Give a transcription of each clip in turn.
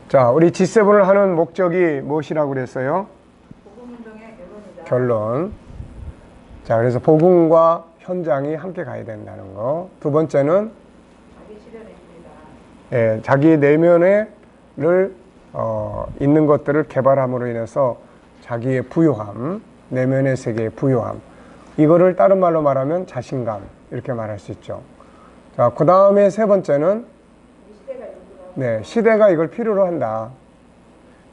자, 우리 G7을 하는 목적이 무엇이라고 그랬어요? 복음운동의 결론이다. 결론. 자, 그래서 복음과 현장이 함께 가야 된다는 거. 두 번째는 자기 실현입니다. 예, 자기 내면에 있는 것들을 개발함으로 인해서 자기의 부요함, 내면의 세계의 부요함, 이거를 다른 말로 말하면 자신감, 이렇게 말할 수 있죠. 자, 그 다음에 세 번째는 시대가 이걸 필요로 한다.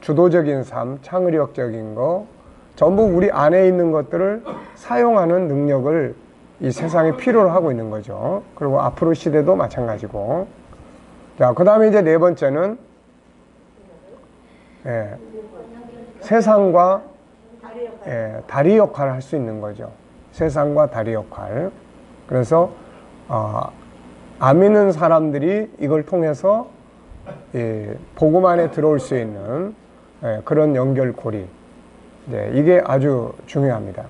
주도적인 삶, 창의력적인 거, 전부 우리 안에 있는 것들을 사용하는 능력을 이 세상에 필요로 하고 있는 거죠. 그리고 앞으로 시대도 마찬가지고. 자, 그 다음에 이제 네 번째는 세상과 다리 역할을 할 수 있는 거죠. 세상과 다리 역할. 그래서 안 믿는 사람들이 이걸 통해서 복음 안에 들어올 수 있는 그런 연결고리, 이게 아주 중요합니다.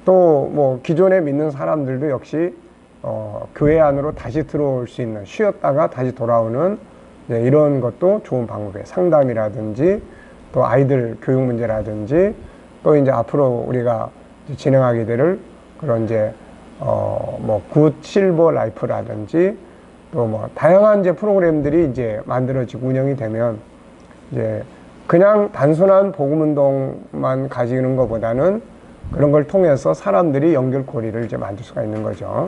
또 뭐 기존에 믿는 사람들도 역시 교회 안으로 다시 들어올 수 있는, 쉬었다가 다시 돌아오는 이런 것도 좋은 방법이에요. 상담이라든지 또 아이들 교육 문제라든지 또 이제 앞으로 우리가 진행하게 될 그런 굿 실버 라이프라든지 또 뭐 다양한 프로그램들이 이제 만들어지고 운영이 되면 이제 그냥 단순한 복음 운동만 가지는 것보다는 그런 걸 통해서 사람들이 연결고리를 이제 만들 수가 있는 거죠.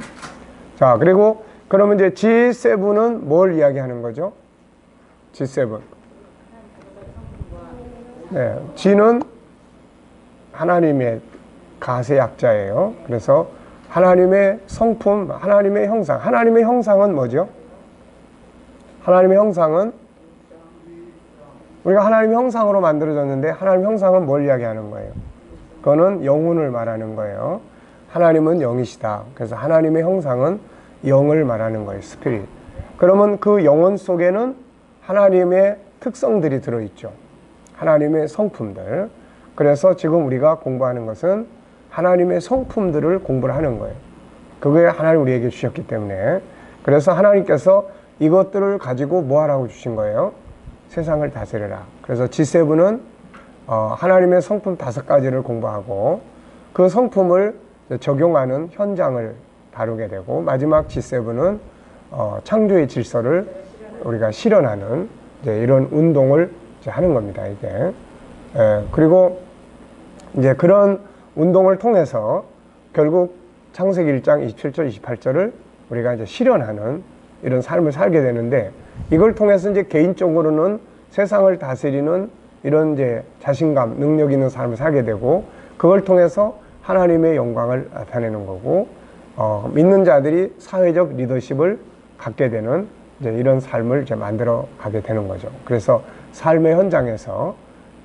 자, 그리고 그러면 이제 G7은 뭘 이야기하는 거죠? G7. G는 하나님의 가세약자예요. 그래서 하나님의 성품, 하나님의 형상. 하나님의 형상은 뭐죠? 하나님의 형상은 우리가 하나님의 형상으로 만들어졌는데 하나님의 형상은 뭘 이야기하는 거예요? 그거는 영혼을 말하는 거예요. 하나님은 영이시다. 그래서 하나님의 형상은 영을 말하는 거예요. 스피릿. 그러면 그 영혼 속에는 하나님의 특성들이 들어있죠. 하나님의 성품들. 그래서 지금 우리가 공부하는 것은 하나님의 성품들을 공부를 하는 거예요. 그게 하나님 우리에게 주셨기 때문에. 그래서 하나님께서 이것들을 가지고 뭐 하라고 주신 거예요? 세상을 다스려라. 그래서 G7은 하나님의 성품 5가지를 공부하고 그 성품을 적용하는 현장을 다루게 되고, 마지막 G7은 창조의 질서를 우리가 실현하는 이런 운동을 이제 하는 겁니다. 이게. 그리고 이제 그런 운동을 통해서 결국 창세기 1장 27절, 28절을 우리가 이제 실현하는 이런 삶을 살게 되는데, 이걸 통해서 이제 개인적으로는 세상을 다스리는 이런 이제 자신감, 능력 있는 삶을 살게 되고, 그걸 통해서 하나님의 영광을 나타내는 거고, 믿는 자들이 사회적 리더십을 갖게 되는 이제 이런 삶을 이제 만들어 가게 되는 거죠. 그래서 삶의 현장에서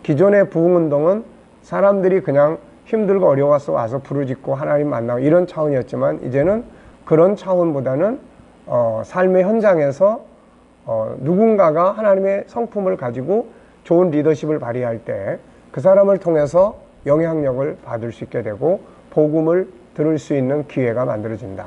기존의 부흥운동은 사람들이 그냥 힘들고 어려워서 와서 부르짖고 하나님 만나고 이런 차원이었지만, 이제는 그런 차원보다는 삶의 현장에서 누군가가 하나님의 성품을 가지고 좋은 리더십을 발휘할 때 그 사람을 통해서 영향력을 받을 수 있게 되고 복음을 들을 수 있는 기회가 만들어진다.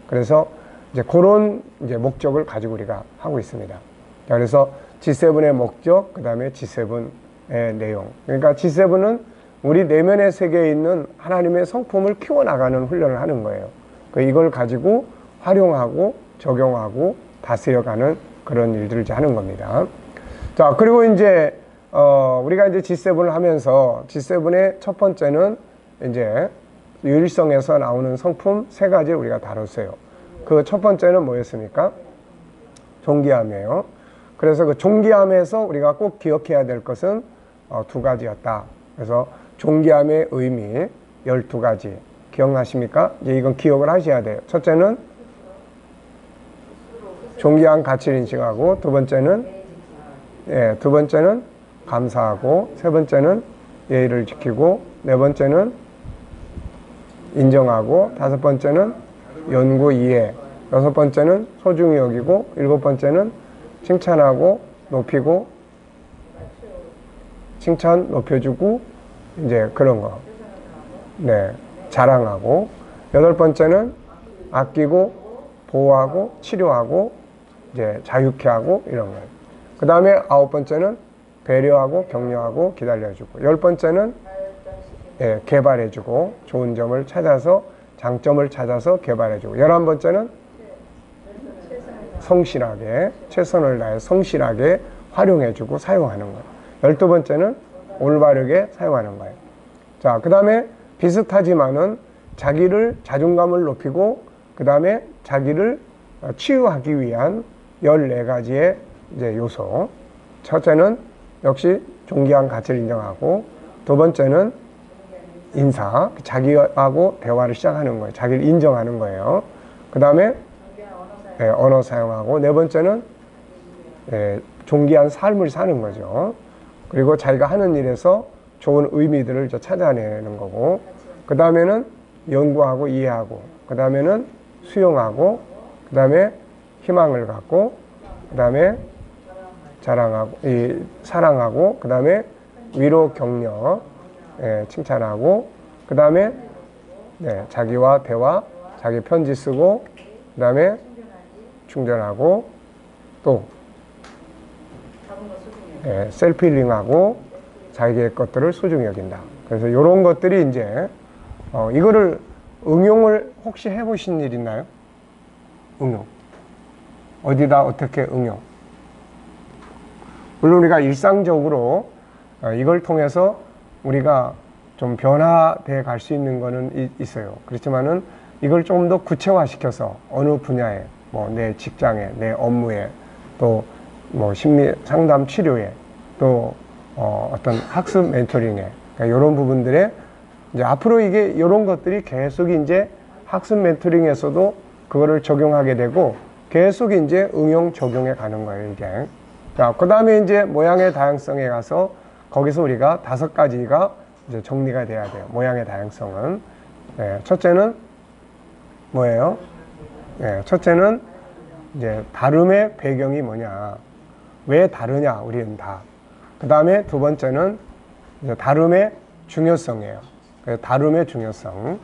그래서 이제 그런 이제 목적을 가지고 우리가 하고 있습니다. 자, 그래서 G7의 목적, 그 다음에 G7의 내용. 그러니까 G7은 우리 내면의 세계에 있는 하나님의 성품을 키워나가는 훈련을 하는 거예요. 이걸 가지고 활용하고 적용하고 다스려가는 그런 일들을 이제 하는 겁니다. 자, 그리고 이제 우리가 이제 G7을 하면서 G7의 첫 번째는 이제 유일성에서 나오는 성품 3가지 우리가 다뤘어요. 그 첫 번째는 뭐였습니까? 존귀함이에요. 그래서 그 존귀함에서 우리가 꼭 기억해야 될 것은 2가지였다. 그래서 존귀함의 의미 12가지. 기억나십니까? 이제 이건 기억을 하셔야 돼요. 첫째는 존귀한 가치를 인식하고, 두 번째는 감사하고, 세 번째는 예의를 지키고, 네 번째는 인정하고, 5번째는 연구 이해, 6번째는 소중히 여기고, 7번째는 칭찬하고 높이고, 칭찬 높여주고 이제 그런 거. 자랑하고. 8번째는 아끼고 보호하고 치료하고 이제 자유케 하고 이런 거예요. 그 다음에 9번째는 배려하고 격려하고 기다려주고, 10번째는 개발해주고 좋은 점을 찾아서 장점을 찾아서 개발해주고, 11번째는 성실하게 최선을 다해 성실하게 활용해주고 사용하는 거예요. 12번째는 올바르게 사용하는 거예요. 자, 그 다음에 비슷하지만은 자기를 자존감을 높이고 그 다음에 자기를 치유하기 위한 14가지의 이제 요소. 첫째는 역시 존귀한 가치를 인정하고, 두 번째는 인사, 자기하고 대화를 시작하는 거예요. 자기를 인정하는 거예요. 그 다음에 언어 사용하고, 네 번째는 존귀한 삶을 사는 거죠. 그리고 자기가 하는 일에서 좋은 의미들을 찾아내는 거고, 그 다음에는 연구하고 이해하고, 그 다음에는 수용하고, 그 다음에 희망을 갖고, 그 다음에 자랑하고, 사랑하고, 그 다음에 위로 격려, 칭찬하고, 그 다음에 자기와 대화, 자기 편지 쓰고, 그 다음에 충전하고, 또 셀필링하고 자기의 것들을 소중히 여긴다. 그래서 이런 것들이 이제 이거를 응용을 혹시 해보신 일 있나요? 응용. 어디다 어떻게 응용? 물론 우리가 일상적으로 이걸 통해서 우리가 좀 변화돼 갈 수 있는 거는 있어요. 그렇지만은 이걸 좀 더 구체화시켜서 어느 분야에, 뭐 내 직장에, 내 업무에, 또 뭐 심리 상담 치료에, 또 어떤 학습 멘토링에, 그러니까 이런 부분들에 이제 앞으로 이게 이런 것들이 계속 이제 학습 멘토링에서도 그거를 적용하게 되고 계속 이제 응용 적용해 가는 거예요, 이게. 자, 그 다음에 이제 모양의 다양성에 가서 거기서 우리가 5가지가 이제 정리가 돼야 돼요. 모양의 다양성은. 첫째는 뭐예요? 첫째는 이제 다름의 배경이 뭐냐. 왜 다르냐, 우리는 다. 그 다음에 두 번째는 이제 다름의 중요성이에요. 다름의 중요성.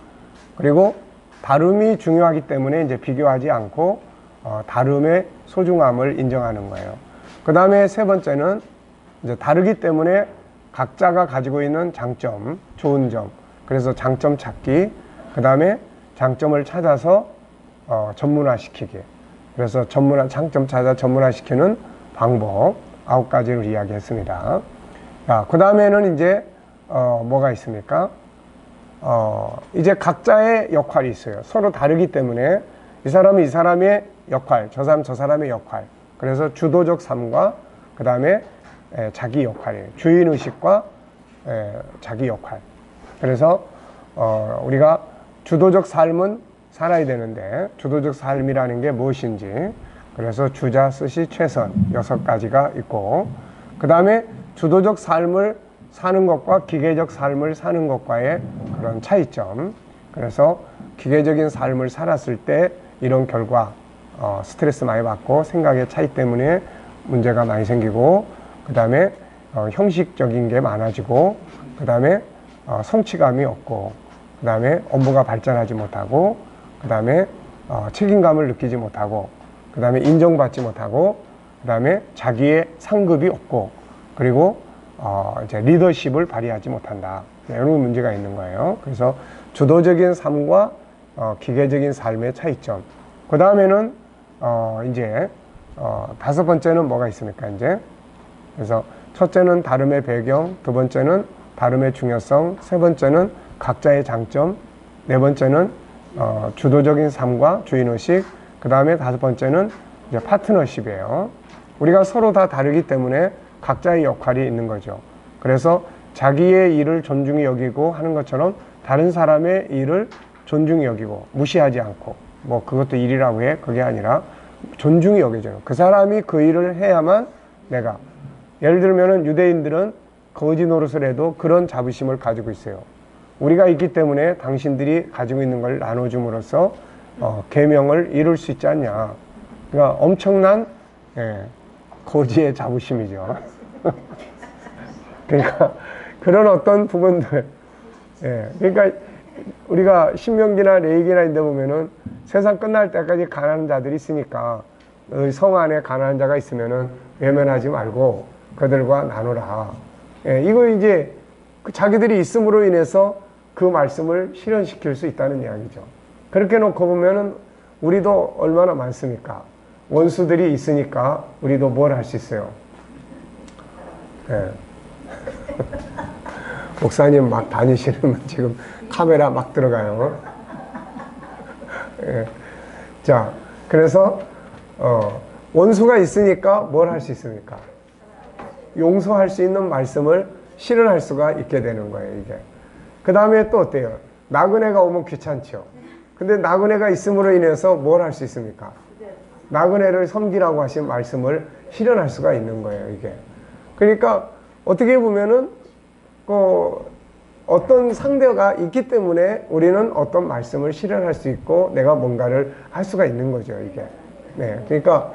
그리고 다름이 중요하기 때문에 이제 비교하지 않고 다름의 소중함을 인정하는 거예요. 그 다음에 세 번째는 이제 다르기 때문에 각자가 가지고 있는 장점, 좋은 점. 그래서 장점 찾기. 그 다음에 장점을 찾아서 전문화시키기. 그래서 장점 찾아 전문화시키는 방법 9가지를 이야기했습니다. 그 다음에는 이제 뭐가 있습니까? 이제 각자의 역할이 있어요. 서로 다르기 때문에 이 사람은 이 사람의 역할, 저 사람은 저 사람의 역할. 그래서 주도적 삶과 그 다음에 자기 역할이에요. 주인의식과 자기 역할. 그래서 우리가 주도적 삶은 살아야 되는데 주도적 삶이라는 게 무엇인지, 그래서 주자, 스시, 최선 6가지가 있고, 그 다음에 주도적 삶을 사는 것과 기계적 삶을 사는 것과의 그런 차이점. 그래서 기계적인 삶을 살았을 때 이런 결과, 스트레스 많이 받고 생각의 차이 때문에 문제가 많이 생기고, 그 다음에 형식적인 게 많아지고, 그 다음에 성취감이 없고, 그 다음에 업무가 발전하지 못하고, 그 다음에 책임감을 느끼지 못하고, 그 다음에 인정받지 못하고, 그 다음에 자기의 상급이 없고, 그리고 이제 리더십을 발휘하지 못한다. 이런 문제가 있는 거예요. 그래서 주도적인 삶과 기계적인 삶의 차이점. 그 다음에는 이제 5번째는 뭐가 있습니까? 이제 그래서 첫째는 다름의 배경, 두 번째는 다름의 중요성, 세 번째는 각자의 장점, 네 번째는 주도적인 삶과 주인의식, 그 다음에 5번째는 이제 파트너십이에요. 우리가 서로 다 다르기 때문에 각자의 역할이 있는 거죠. 그래서 자기의 일을 존중히 여기고 하는 것처럼 다른 사람의 일을 존중히 여기고 무시하지 않고, 뭐 그것도 일이라고 해. 그게 아니라 존중히 여겨져요. 그 사람이 그 일을 해야만 내가, 예를 들면은 유대인들은 거지 노릇을 해도 그런 자부심을 가지고 있어요. 우리가 있기 때문에 당신들이 가지고 있는 걸 나눠줌으로써 계명을 이룰 수 있지 않냐. 그러니까 엄청난 거지의 자부심이죠. 그러니까 그런 어떤 부분들, 그러니까 우리가 신명기나 레위기나 인데 보면은 세상 끝날 때까지 가난한 자들이 있으니까 성 안에 가난한 자가 있으면은 외면하지 말고 그들과 나누라. 예, 이거 이제 자기들이 있음으로 인해서 그 말씀을 실현시킬 수 있다는 이야기죠. 그렇게 놓고 보면은 우리도 얼마나 많습니까? 원수들이 있으니까 우리도 뭘 할 수 있어요? 예. 목사님 막 다니시는 지금 카메라 막 들어가요. 예. 자, 그래서 원수가 있으니까 뭘 할 수 있습니까? 용서할 수 있는 말씀을 실현할 수가 있게 되는 거예요, 이게. 그 다음에 또 어때요? 나그네가 오면 귀찮죠. 근데 나그네가 있음으로 인해서 뭘 할 수 있습니까? 나그네를 섬기라고 하신 말씀을 실현할 수가 있는 거예요, 이게. 그러니까 어떻게 보면은 어떤 상대가 있기 때문에 우리는 어떤 말씀을 실현할 수 있고 내가 뭔가를 할 수가 있는 거죠, 이게. 네, 그러니까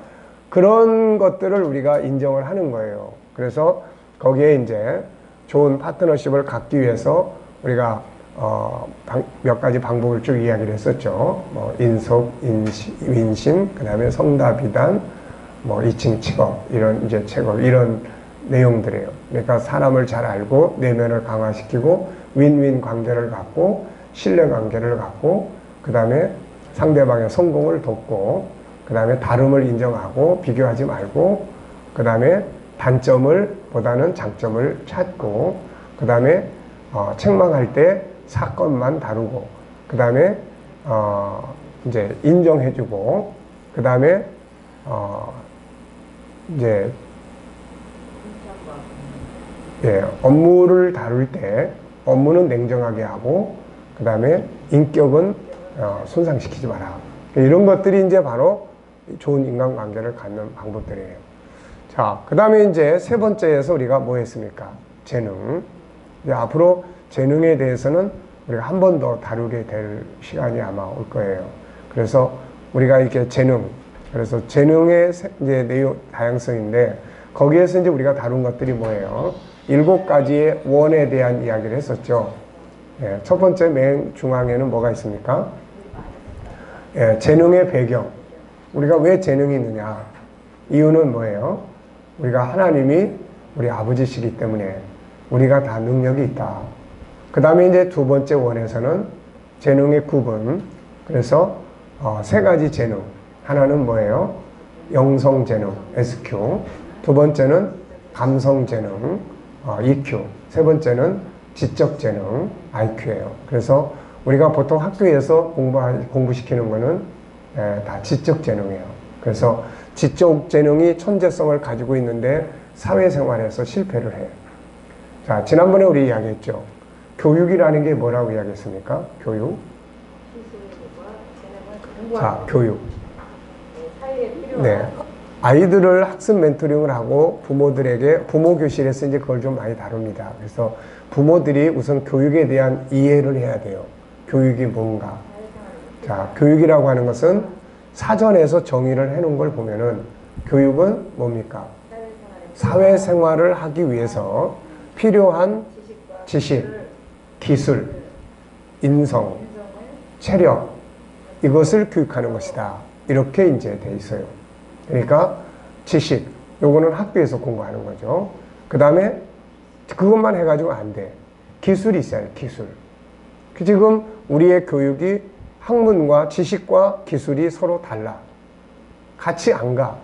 그런 것들을 우리가 인정을 하는 거예요. 그래서 거기에 이제 좋은 파트너십을 갖기 위해서 우리가 몇 가지 방법을 쭉 이야기를 했었죠. 뭐 인속, 윈신, 그 다음에 성다비단, 뭐 이칭치법, 이런 이제 책업, 이런 내용들이에요. 그러니까 사람을 잘 알고 내면을 강화시키고 윈윈 관계를 갖고 신뢰 관계를 갖고 그 다음에 상대방의 성공을 돕고 그 다음에 다름을 인정하고 비교하지 말고 그 다음에 단점을 보다는 장점을 찾고 그 다음에 책망할 때 사건만 다루고 그 다음에 이제 인정해주고 그 다음에 이제 업무를 다룰 때 업무는 냉정하게 하고 그 다음에 인격은 손상시키지 마라. 이런 것들이 이제 바로 좋은 인간관계를 갖는 방법들이에요. 자, 그 다음에 이제 세 번째에서 우리가 뭐 했습니까? 재능. 이제 앞으로 재능에 대해서는 우리가 한 번 더 다루게 될 시간이 아마 올 거예요. 그래서 우리가 이렇게 재능, 그래서 재능의 이제 내용 다양성인데 거기에서 이제 우리가 다룬 것들이 뭐예요? 7가지의 원에 대한 이야기를 했었죠. 예, 첫 번째 맨 중앙에는 뭐가 있습니까? 예, 재능의 배경. 우리가 왜 재능이 있느냐? 이유는 뭐예요? 우리가 하나님이 우리 아버지시기 때문에 우리가 다 능력이 있다. 그 다음에 이제 두 번째 원에서는 재능의 구분. 그래서 3가지 재능. 하나는 뭐예요? 영성 재능, SQ. 두 번째는 감성 재능, EQ. 세 번째는 지적 재능, IQ예요. 그래서 우리가 보통 학교에서 공부시키는 거는 다 지적 재능이에요. 그래서 지적 재능이 천재성을 가지고 있는데 사회생활에서 실패를 해요. 자, 지난번에 우리 이야기했죠. 교육이라는 게 뭐라고 이야기했습니까? 교육. 자, 교육. 네. 아이들을 학습 멘토링을 하고 부모들에게 부모 교실에서 이제 그걸 좀 많이 다룹니다. 그래서 부모들이 우선 교육에 대한 이해를 해야 돼요. 교육이 뭔가. 자, 교육이라고 하는 것은 사전에서 정의를 해놓은 걸 보면은 교육은 뭡니까? 사회생활을 하기 위해서 필요한 지식, 기술, 인성, 체력, 이것을 교육하는 것이다. 이렇게 이제 돼 있어요. 그러니까 지식, 요거는 학교에서 공부하는 거죠. 그 다음에 그것만 해가지고 안 돼. 기술이 있어야 돼, 기술. 지금 우리의 교육이 학문과 지식과 기술이 서로 달라. 같이 안 가.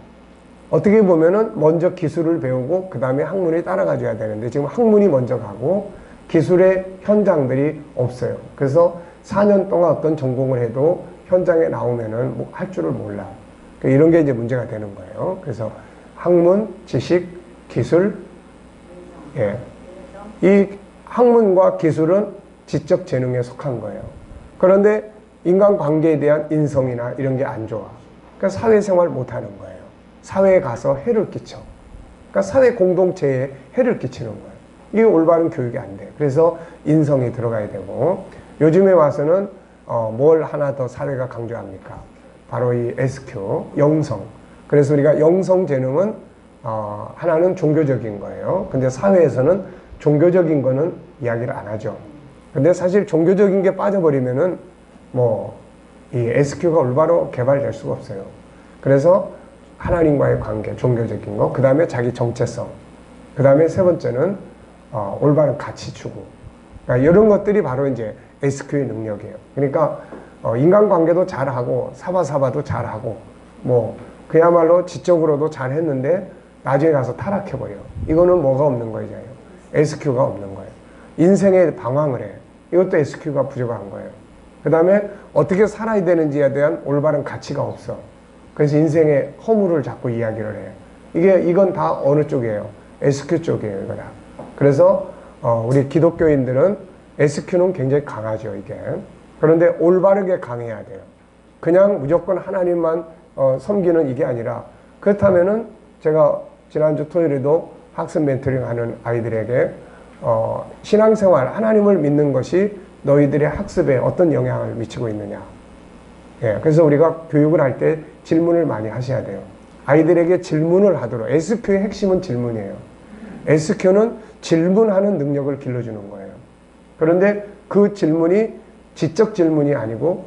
어떻게 보면은 먼저 기술을 배우고 그 다음에 학문이 따라가줘야 되는데 지금 학문이 먼저 가고 기술의 현장들이 없어요. 그래서 4년 동안 어떤 전공을 해도 현장에 나오면은 뭐 할 줄을 몰라. 이런 게 이제 문제가 되는 거예요. 그래서 학문, 지식, 기술, 예. 이 학문과 기술은 지적 재능에 속한 거예요. 그런데 인간관계에 대한 인성이나 이런 게 안 좋아. 그러니까 사회생활 못 하는 거예요. 사회에 가서 해를 끼쳐. 그러니까 사회 공동체에 해를 끼치는 거예요. 이게 올바른 교육이 안 돼요. 그래서 인성이 들어가야 되고 요즘에 와서는 뭘 하나 더 사회가 강조합니까? 바로 이 SQ, 영성. 그래서 우리가 영성 재능은 하나는 종교적인 거예요. 근데 사회에서는 종교적인 거는 이야기를 안 하죠. 근데 사실 종교적인 게 빠져버리면은 이 SQ가 올바로 개발될 수가 없어요. 그래서 하나님과의 관계, 종교적인 거, 그 다음에 자기 정체성. 그 다음에 세 번째는 올바른 가치 추구. 그러니까 이런 것들이 바로 이제 SQ의 능력이에요. 그러니까 인간관계도 잘하고 사바사바도 잘하고 뭐 그야말로 지적으로도 잘했는데 나중에 가서 타락해버려. 이거는 뭐가 없는 거예요? SQ가 없는 거예요. 인생에 방황을 해. 이것도 SQ가 부족한 거예요. 그 다음에 어떻게 살아야 되는지에 대한 올바른 가치가 없어. 그래서 인생의 허물을 자꾸 이야기를 해. 이건 다 어느 쪽이에요? SQ 쪽이에요, 이거 다. 그래서 우리 기독교인들은 SQ는 굉장히 강하죠, 이게. 그런데 올바르게 강해야 돼요. 그냥 무조건 하나님만 섬기는 이게 아니라, 그렇다면은 제가 지난주 토요일에도 학습 멘토링 하는 아이들에게 신앙생활, 하나님을 믿는 것이 너희들의 학습에 어떤 영향을 미치고 있느냐. 예, 그래서 우리가 교육을 할 때 질문을 많이 하셔야 돼요. 아이들에게 질문을 하도록. SQ의 핵심은 질문이에요. SQ는 질문하는 능력을 길러주는 거예요. 그런데 그 질문이 지적 질문이 아니고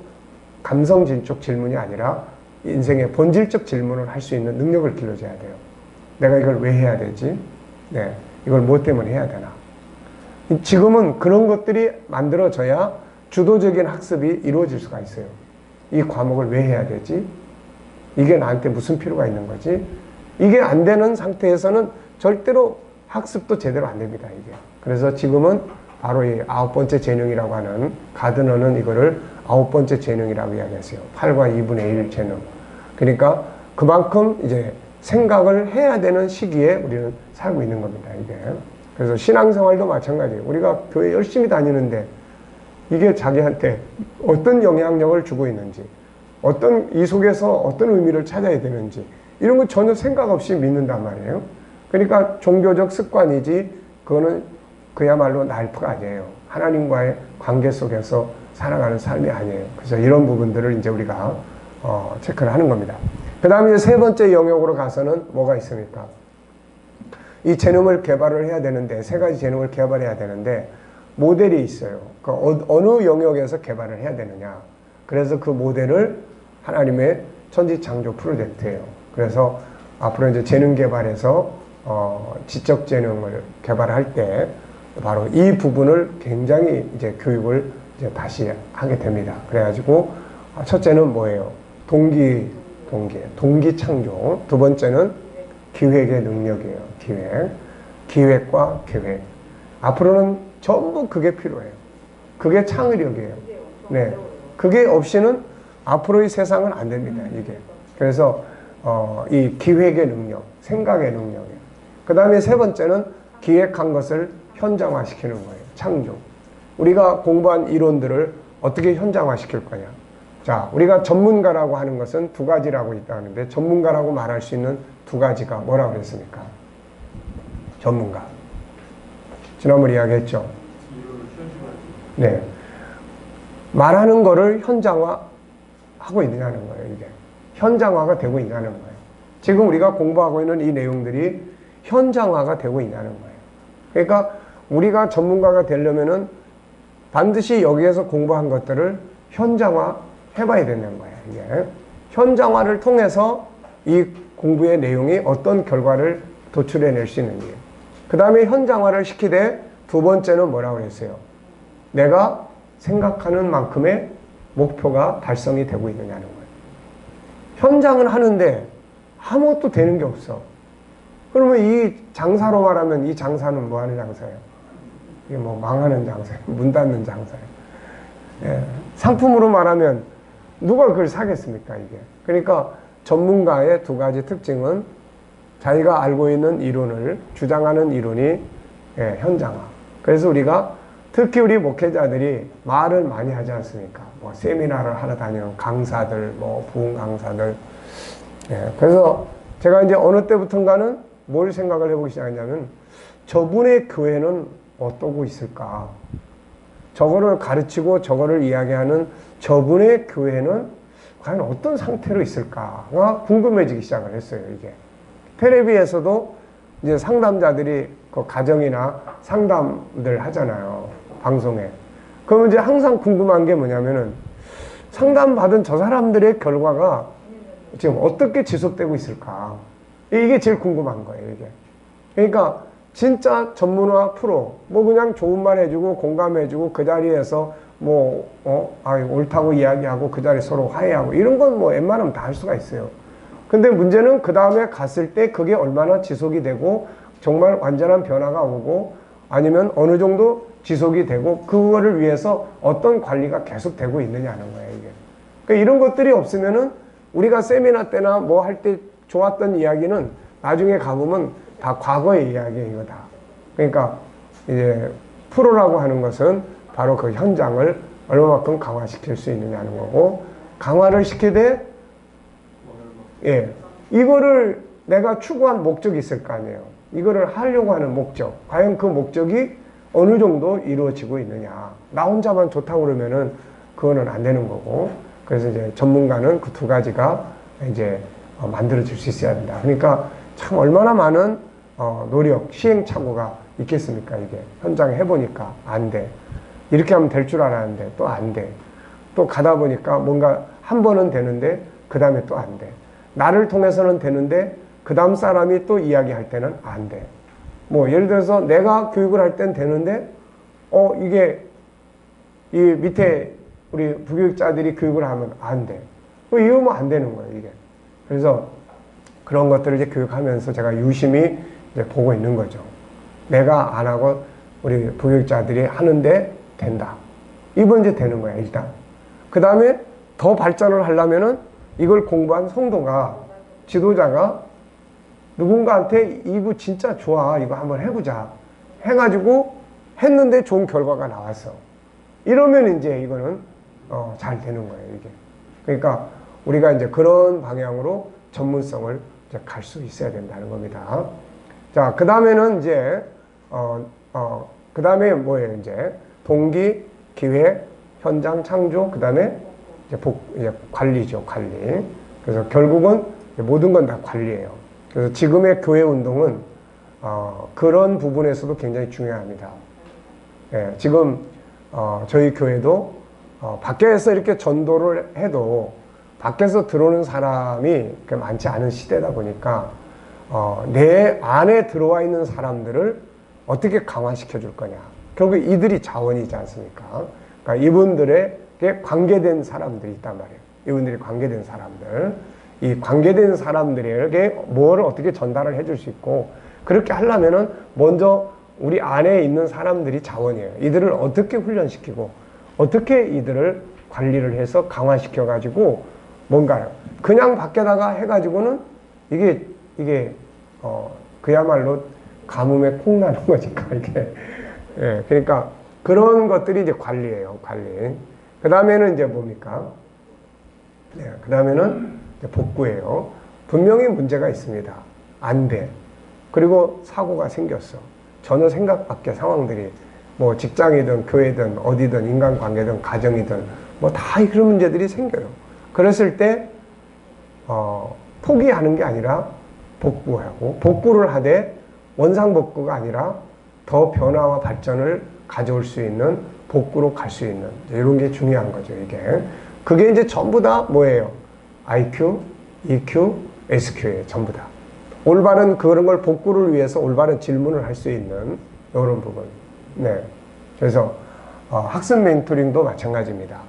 감성적 질문이 아니라 인생의 본질적 질문을 할 수 있는 능력을 길러줘야 돼요. 내가 이걸 왜 해야 되지? 네, 이걸 뭐 때문에 해야 되나? 지금은 그런 것들이 만들어져야 주도적인 학습이 이루어질 수가 있어요. 이 과목을 왜 해야 되지? 이게 나한테 무슨 필요가 있는 거지? 이게 안 되는 상태에서는 절대로 학습도 제대로 안 됩니다, 이게. 그래서 지금은 바로 이 9번째 재능이라고 하는, 가드너는 이거를 9번째 재능이라고 이야기했어요. 8과 2분의 1 재능. 그러니까 그만큼 이제 생각을 해야 되는 시기에 우리는 살고 있는 겁니다, 이게. 그래서 신앙생활도 마찬가지예요. 우리가 교회 열심히 다니는데 이게 자기한테 어떤 영향력을 주고 있는지, 이 속에서 어떤 의미를 찾아야 되는지, 이런 거 전혀 생각 없이 믿는단 말이에요. 그러니까 종교적 습관이지, 그거는 그야말로 라이프가 아니에요. 하나님과의 관계 속에서 살아가는 삶이 아니에요. 그래서 이런 부분들을 이제 우리가 체크를 하는 겁니다. 그 다음에 이제 세 번째 영역으로 가서는 뭐가 있습니까? 이 재능을 개발을 해야 되는데, 세 가지 재능을 개발해야 되는데, 모델이 있어요. 그 어느 영역에서 개발을 해야 되느냐. 그래서 그 모델을 하나님의 천지창조 프로젝트예요. 그래서 앞으로 이제 재능 개발에서 지적 재능을 개발할 때 바로 이 부분을 굉장히 이제 교육을 이제 다시 하게 됩니다. 그래가지고 첫째는 뭐예요? 동기 창조. 두 번째는 기획의 능력이에요. 기획과 계획. 앞으로는 전부 그게 필요해요. 그게 창의력이에요. 네, 그게 없이는 앞으로의 세상은 안 됩니다, 이게. 그래서 이 기획의 능력, 생각의 능력이에요. 그 다음에 세 번째는 기획한 것을 현장화시키는 거예요. 창조. 우리가 공부한 이론들을 어떻게 현장화시킬 거냐. 자, 우리가 전문가라고 하는 것은 두 가지라고 있다는데, 전문가라고 말할 수 있는 두 가지가 뭐라고 그랬습니까? 전문가. 지난번에 이야기했죠. 네. 말하는 거를 현장화하고 있느냐는 거예요, 이게. 현장화가 되고 있냐는 거예요. 지금 우리가 공부하고 있는 이 내용들이 현장화가 되고 있냐는 거예요. 그러니까 우리가 전문가가 되려면은 반드시 여기에서 공부한 것들을 현장화 해봐야 되는 거예요, 이게. 현장화를 통해서 이 공부의 내용이 어떤 결과를 도출해낼 수 있는지. 그 다음에 현장화를 시키되 두 번째는 뭐라고 그랬어요? 내가 생각하는 만큼의 목표가 달성이 되고 있느냐는 거예요. 현장은 하는데 아무것도 되는 게 없어. 그러면 이 장사로 말하면 이 장사는 뭐 하는 장사예요? 이게 뭐 망하는 장사예요. 문 닫는 장사예요. 예. 상품으로 말하면 누가 그걸 사겠습니까, 이게? 그러니까 전문가의 두 가지 특징은 자기가 알고 있는 이론을 주장하는 이론이 현장화. 그래서 우리가 특히 우리 목회자들이 말을 많이 하지 않습니까? 뭐 세미나를 하러 다니는 강사들, 뭐 부흥 강사들. 그래서 제가 이제 어느 때부턴가는 뭘 생각을 해보기 시작했냐면, 저분의 교회는 어떠고 있을까? 저거를 가르치고 저거를 이야기하는 저분의 교회는 과연 어떤 상태로 있을까가 궁금해지기 시작을 했어요, 이게. 텔레비에서도 이제 상담자들이 그 가정이나 상담들 하잖아요, 방송에. 그러면 이제 항상 궁금한 게 뭐냐면은, 상담받은 저 사람들의 결과가 지금 어떻게 지속되고 있을까? 이게 제일 궁금한 거예요, 이게. 그러니까 진짜 전문화 프로, 뭐 그냥 좋은 말 해주고 공감해주고 그 자리에서 뭐, 옳다고 이야기하고 그 자리 서로 화해하고 이런 건 뭐 웬만하면 다 할 수가 있어요. 근데 문제는 그 다음에 갔을 때 그게 얼마나 지속이 되고 정말 완전한 변화가 오고 아니면 어느 정도 지속이 되고 그거를 위해서 어떤 관리가 계속 되고 있느냐는 거예요, 이게. 그러니까 이런 것들이 없으면은 우리가 세미나 때나 뭐 할 때 좋았던 이야기는 나중에 가보면 다 과거의 이야기예요, 이거 다. 그러니까 이제 프로라고 하는 것은 바로 그 현장을 얼마만큼 강화시킬 수 있느냐는 거고, 강화를 시키되 이거를 내가 추구한 목적이 있을 거 아니에요. 이거를 하려고 하는 목적, 과연 그 목적이 어느 정도 이루어지고 있느냐. 나 혼자만 좋다고 그러면은 그거는 안 되는 거고, 그래서 이제 전문가는 그 두 가지가 이제 만들어질 수 있어야 된다. 그러니까 참 얼마나 많은 노력, 시행착오가 있겠습니까, 이게. 현장에 해보니까 안 돼. 이렇게 하면 될 줄 알았는데 또 안 돼. 또 가다 보니까 뭔가 한 번은 되는데 그 다음에 또 안 돼. 나를 통해서는 되는데 그 다음 사람이 또 이야기할 때는 안 돼. 뭐 예를 들어서 내가 교육을 할 땐 되는데 이게 이 밑에 우리 부교육자들이 교육을 하면 안 돼. 이러면 안 되는 거예요, 이게. 그래서 그런 것들을 이제 교육하면서 제가 유심히 이제 보고 있는 거죠. 내가 안 하고 우리 부교육자들이 하는데 된다. 이번 이제 되는 거야, 일단. 그 다음에 더 발전을 하려면은 이걸 공부한 성도가, 지도자가 누군가한테 이거 진짜 좋아, 이거 한번 해보자 해가지고 했는데 좋은 결과가 나왔어. 이러면 이제 이거는 잘 되는 거예요, 이게. 그러니까 우리가 이제 그런 방향으로 전문성을 이제 갈 수 있어야 된다는 겁니다. 자, 그 다음에는 이제 그 다음에 뭐예요? 이제 동기, 기획, 현장 창조, 그 다음에 이제 관리죠, 관리. 그래서 결국은 모든 건 다 관리예요. 그래서 지금의 교회 운동은 그런 부분에서도 굉장히 중요합니다. 예, 지금 저희 교회도 밖에서 이렇게 전도를 해도 밖에서 들어오는 사람이 많지 않은 시대다 보니까 내 안에 들어와 있는 사람들을 어떻게 강화시켜 줄 거냐. 결국 이들이 자원이지 않습니까? 그러니까 이분들에게 관계된 사람들이 있단 말이에요. 이분들이 관계된 사람들. 이 관계된 사람들에게 뭘 어떻게 전달을 해줄 수 있고, 그렇게 하려면은 먼저 우리 안에 있는 사람들이 자원이에요. 이들을 어떻게 훈련시키고, 어떻게 이들을 관리를 해서 강화시켜가지고, 뭔가요. 그냥 밖에다가 해가지고는 이게 그야말로 가뭄에 콩 나는 거니까, 이게. 예, 그러니까 그런 것들이 이제 관리예요, 관리. 그 다음에는 이제 뭡니까? 네, 그 다음에는 복구예요. 분명히 문제가 있습니다. 안 돼. 그리고 사고가 생겼어. 전혀 생각 밖의 상황들이, 뭐 직장이든 교회든 어디든 인간관계든 가정이든 뭐 다 그런 문제들이 생겨요. 그랬을 때 포기하는 게 아니라 복구하고, 복구를 하되 원상복구가 아니라 더 변화와 발전을 가져올 수 있는 복구로 갈 수 있는 이런 게 중요한 거죠, 이게. 그게 이제 전부 다 뭐예요? IQ, EQ, SQ예요, 전부 다. 올바른 그런 걸 복구를 위해서 올바른 질문을 할 수 있는 이런 부분. 네. 그래서 학습 멘토링도 마찬가지입니다.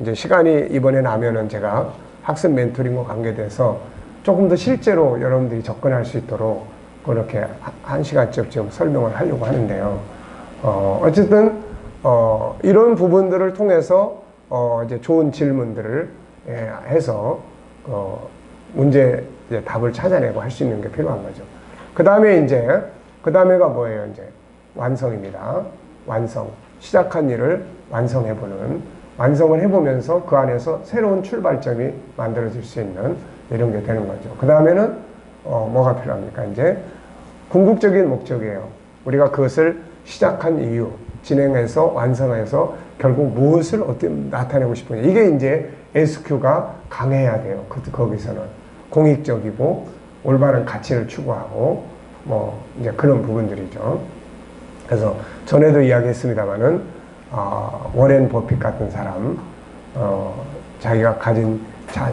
이제 시간이 이번에 나면은 제가 학습 멘토링과 관계돼서 조금 더 실제로 여러분들이 접근할 수 있도록 그렇게 1시간쯤 지금 설명을 하려고 하는데요. 어쨌든 이런 부분들을 통해서 이제 좋은 질문들을 해서 문제 이제 답을 찾아내고 할 수 있는 게 필요한 거죠. 그 다음에가 뭐예요? 이제 완성입니다. 완성. 시작한 일을 완성해보는, 완성을 해보면서 그 안에서 새로운 출발점이 만들어질 수 있는 이런 게 되는 거죠. 그 다음에는 뭐가 필요합니까? 이제 궁극적인 목적이에요. 우리가 그것을 시작한 이유, 진행해서 완성해서 결국 무엇을 어떻게 나타내고 싶으냐. 이게 이제 SQ가 강해야 돼요. 거기서는 공익적이고 올바른 가치를 추구하고 뭐 이제 그런 부분들이죠. 그래서 전에도 이야기했습니다만은 워렌 버핏 같은 사람, 자기가 가진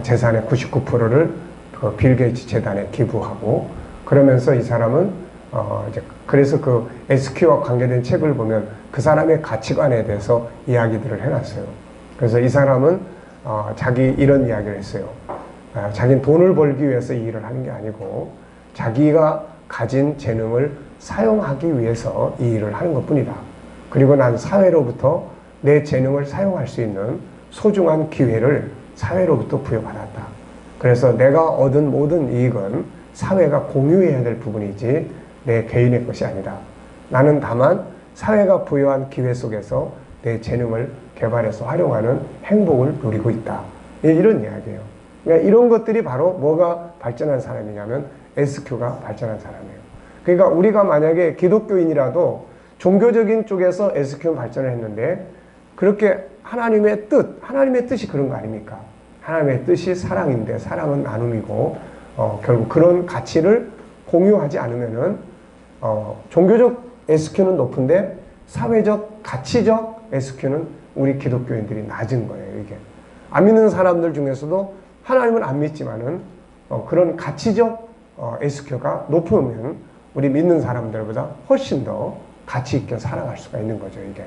재산의 99%를 그 빌 게이츠 재단에 기부하고, 그러면서 이 사람은 이제 그래서 그 SQ와 관계된 책을 보면 그 사람의 가치관에 대해서 이야기들을 해놨어요. 그래서 이 사람은 자기 이런 이야기를 했어요. 자기는 돈을 벌기 위해서 이 일을 하는 게 아니고 자기가 가진 재능을 사용하기 위해서 이 일을 하는 것 뿐이다. 그리고 난 사회로부터 내 재능을 사용할 수 있는 소중한 기회를 사회로부터 부여받았다. 그래서 내가 얻은 모든 이익은 사회가 공유해야 될 부분이지 내 개인의 것이 아니다. 나는 다만 사회가 부여한 기회 속에서 내 재능을 개발해서 활용하는 행복을 누리고 있다. 이런 이야기예요. 그러니까 이런 것들이 바로 뭐가 발전한 사람이냐면 SQ가 발전한 사람이에요. 그러니까 우리가 만약에 기독교인이라도 종교적인 쪽에서 SQ는 발전을 했는데 그렇게 하나님의 뜻이 그런 거 아닙니까? 하나님의 뜻이 사랑인데 사랑은 나눔이고 결국 그런 가치를 공유하지 않으면은 종교적 SQ는 높은데 사회적 가치적 SQ는 우리 기독교인들이 낮은 거예요. 이게 안 믿는 사람들 중에서도 하나님은 안 믿지만은 그런 가치적 SQ가 높으면 우리 믿는 사람들보다 훨씬 더 가치 있게 살아갈 수가 있는 거죠. 이게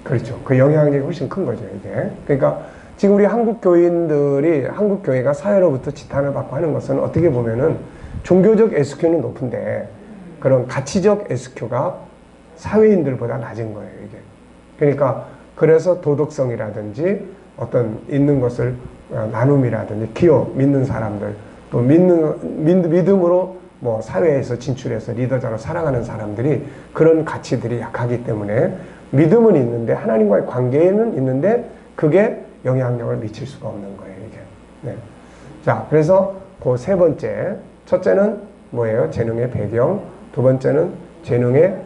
그렇죠. 그 영향력이 훨씬 큰 거죠. 이게 그러니까 지금 우리 한국 교인들이 한국 교회가 사회로부터 지탄을 받고 하는 것은 어떻게 보면은 종교적 SQ는 높은데 그런 가치적 SQ가 사회인들보다 낮은 거예요. 이게 그러니까 그래서 도덕성이라든지 어떤 있는 것을 나눔이라든지 기업 믿는 사람들 또 믿음으로 뭐 사회에서 진출해서 리더자로 살아가는 사람들이 그런 가치들이 약하기 때문에 믿음은 있는데 하나님과의 관계는 있는데 그게 영향력을 미칠 수가 없는 거예요. 이게. 네. 자, 그래서 그 세 번째, 첫째는 뭐예요? 재능의 배경. 두 번째는 재능의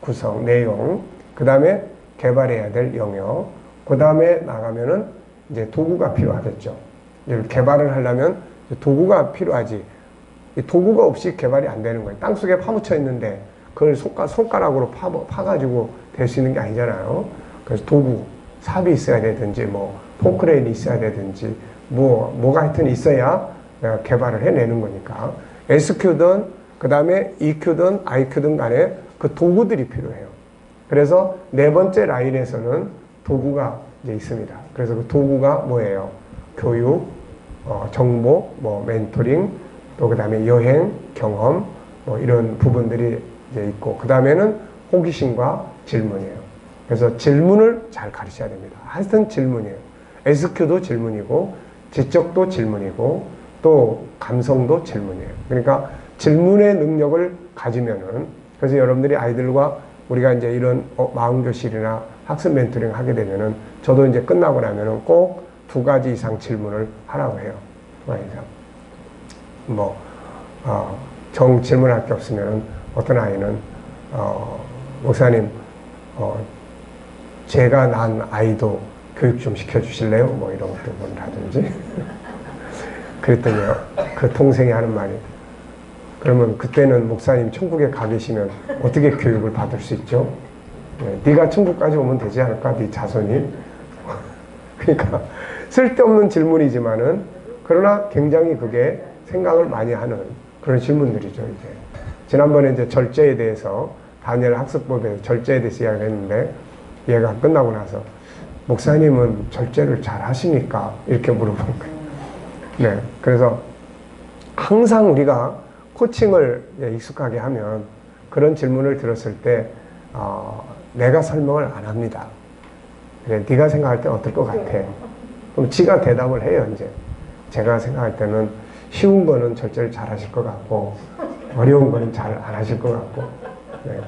구성, 내용. 그 다음에 개발해야 될 영역. 그 다음에 나가면은 이제 도구가 필요하겠죠. 개발을 하려면 도구가 필요하지. 이 도구가 없이 개발이 안 되는 거예요. 땅속에 파묻혀 있는데 그걸 손가락으로 파가지고 될 수 있는 게 아니잖아요. 그래서 도구, 삽이 있어야 되든지 뭐 포크레인이 있어야 되든지 뭐가 하여튼 있어야 개발을 해내는 거니까 SQ든 그 다음에 EQ든 IQ든 간에 그 도구들이 필요해요. 그래서 네 번째 라인에서는 도구가 이제 있습니다. 그래서 그 도구가 뭐예요? 교육, 정보, 뭐 멘토링, 또 그 다음에 여행, 경험, 뭐 이런 부분들이 이제 있고, 그 다음에는 호기심과 질문이에요. 그래서 질문을 잘 가르쳐야 됩니다. 하여튼 질문이에요. SQ도 질문이고, 지적도 질문이고, 또 감성도 질문이에요. 그러니까 질문의 능력을 가지면은, 그래서 여러분들이 아이들과 우리가 이제 이런 마음교실이나 학습 멘토링 하게 되면은, 저도 이제 끝나고 나면은 꼭 2가지 이상 질문을 하라고 해요. 2가지 이상. 정 질문할 게 없으면 어떤 아이는 목사님 제가 난 아이도 교육 좀 시켜주실래요? 뭐 이런 것들 하든지 그랬더니요 그 동생이 하는 말이 그러면 그때는 목사님 천국에 가 계시면 어떻게 교육을 받을 수 있죠? 네가 천국까지 오면 되지 않을까? 네 자손이 그러니까 쓸데없는 질문이지만은 그러나 굉장히 그게 생각을 많이 하는 그런 질문들이죠. 이제 지난번에 이제 절제에 대해서 다니엘 학습법에서 절제에 대해서 이야기를 했는데 얘가 끝나고 나서 목사님은 절제를 잘 하십니까? 이렇게 물어본 거예요. 네, 그래서 항상 우리가 코칭을 익숙하게 하면 그런 질문을 들었을 때 내가 설명을 안 합니다. 그래, 네가 생각할 때 어떨 것 같아? 그럼 지가 대답을 해요. 이제 제가 생각할 때는 쉬운 거는 절제를 잘 하실 것 같고 어려운 거는 잘 안 하실 것 같고 네.